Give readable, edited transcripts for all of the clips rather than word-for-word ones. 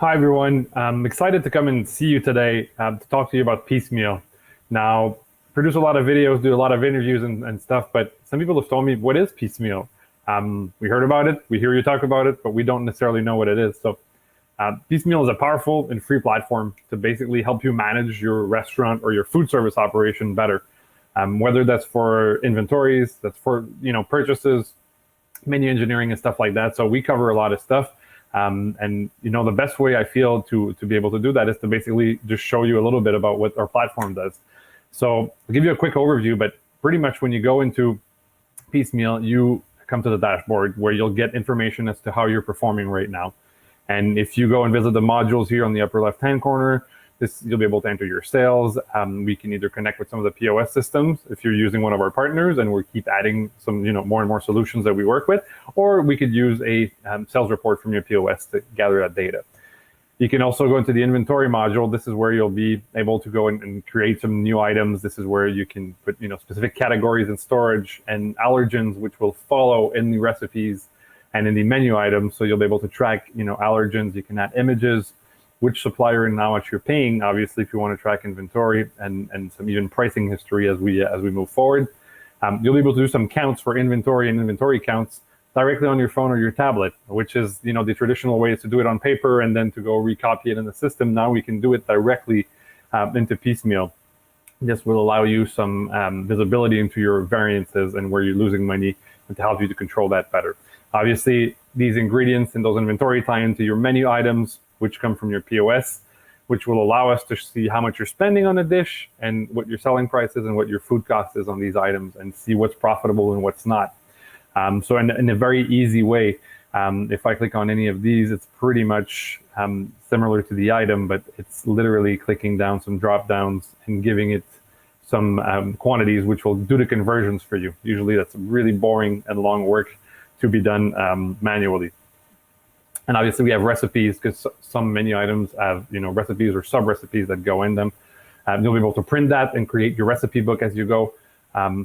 Hi, everyone. I'm excited to come and see you today to talk to you about Piecemeal. Now, produce a lot of videos, do a lot of interviews and stuff, but some people have told me, what is Piecemeal? We heard about it, we hear you talk about it, but we don't necessarily know what it is. So Piecemeal is a powerful and free platform to basically help you manage your restaurant or your food service operation better. Whether that's for inventories, that's for purchases, menu engineering and stuff like that. So we cover a lot of stuff. And the best way I feel to be able to do that is to basically just show you a little bit about what our platform does. So I'll give you a quick overview, but pretty much when you go into Piecemeal, you come to the dashboard where you'll get information as to how you're performing right now. And if you go and visit the modules here on the upper left-hand corner, you'll be able to enter your sales. We can either connect with some of the POS systems if you're using one of our partners, and we keep adding some, more and more solutions that we work with, or we could use a sales report from your POS to gather that data. You can also go into the inventory module. This is where you'll be able to go and create some new items. This is where you can put, specific categories in storage and allergens, which will follow in the recipes and in the menu items. So you'll be able to track, allergens. You can add images, which supplier and how much you're paying, obviously, if you want to track inventory and some even pricing history as we move forward. You'll be able to do some counts for inventory and inventory counts directly on your phone or your tablet, which is the traditional way is to do it on paper and then to go recopy it in the system. Now we can do it directly into Piecemeal. This will allow you some visibility into your variances and where you're losing money, and to help you to control that better. Obviously, these ingredients and those inventory tie into your menu items, which come from your POS, which will allow us to see how much you're spending on a dish and what your selling price is and what your food cost is on these items, and see what's profitable and what's not. So in a very easy way, if I click on any of these, it's pretty much similar to the item, but it's literally clicking down some drop downs and giving it some quantities, which will do the conversions for you. Usually that's really boring and long work to be done manually. And obviously we have recipes, because some menu items have recipes or sub-recipes that go in them. You'll be able to print that and create your recipe book as you go.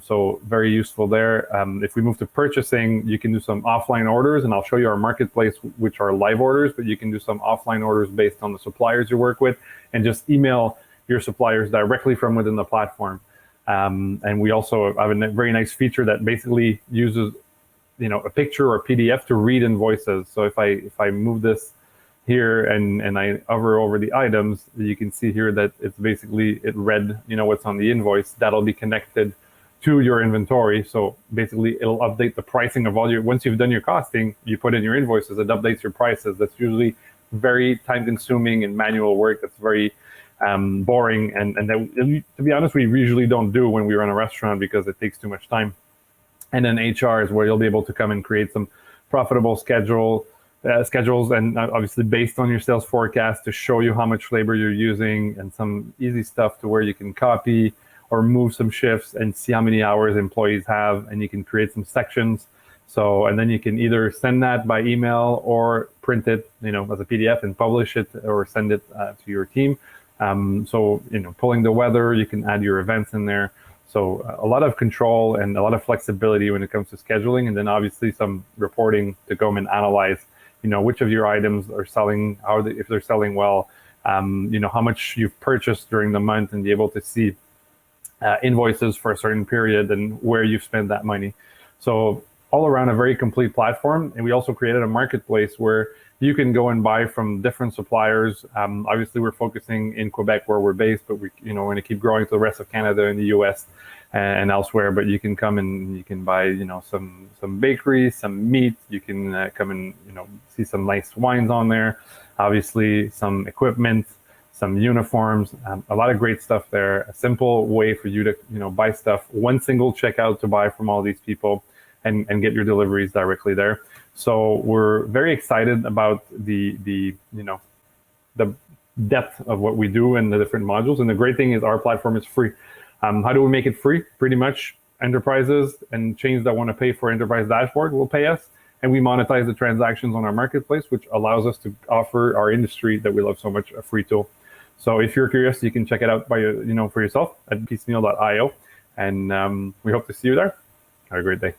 So very useful there. If we move to purchasing, you can do some offline orders, and I'll show you our marketplace, which are live orders, but you can do some offline orders based on the suppliers you work with, and just email your suppliers directly from within the platform. And we also have a very nice feature that basically uses a picture or PDF to read invoices. So if I move this here and I hover over the items, you can see here that it's basically, it read, what's on the invoice. That'll be connected to your inventory. So basically it'll update the pricing of all once you've done your costing, you put in your invoices, it updates your prices. That's usually very time consuming and manual work. That's very boring. And that, to be honest, we usually don't do when we run a restaurant, because it takes too much time. And then HR is where you'll be able to come and create some profitable schedules, and obviously based on your sales forecast, to show you how much labor you're using, and some easy stuff to where you can copy or move some shifts and see how many hours employees have, and you can create some sections. So, and then you can either send that by email or print it, as a PDF and publish it, or send it to your team. So, pulling the weather, you can add your events in there. So a lot of control and a lot of flexibility when it comes to scheduling, and then obviously some reporting to go and analyze, which of your items are selling, if they're selling well, how much you've purchased during the month, and be able to see invoices for a certain period and where you've spent that money. So all around a very complete platform. And we also created a marketplace where you can go and buy from different suppliers. Obviously, we're focusing in Quebec where we're based, but we're going to keep growing to the rest of Canada and the US and elsewhere. But you can come and you can buy, some bakery, some meat. You can come and see some nice wines on there. Obviously, some equipment, some uniforms, a lot of great stuff there. A simple way for you to buy stuff. One single checkout to buy from all these people, and get your deliveries directly there. So we're very excited about the depth of what we do and the different modules. And the great thing is our platform is free. How do we make it free? Pretty much enterprises and chains that want to pay for enterprise dashboard will pay us, and we monetize the transactions on our marketplace, which allows us to offer our industry that we love so much a free tool. So if you're curious, you can check it out by for yourself at piecemeal.io, and we hope to see you there. Have a great day.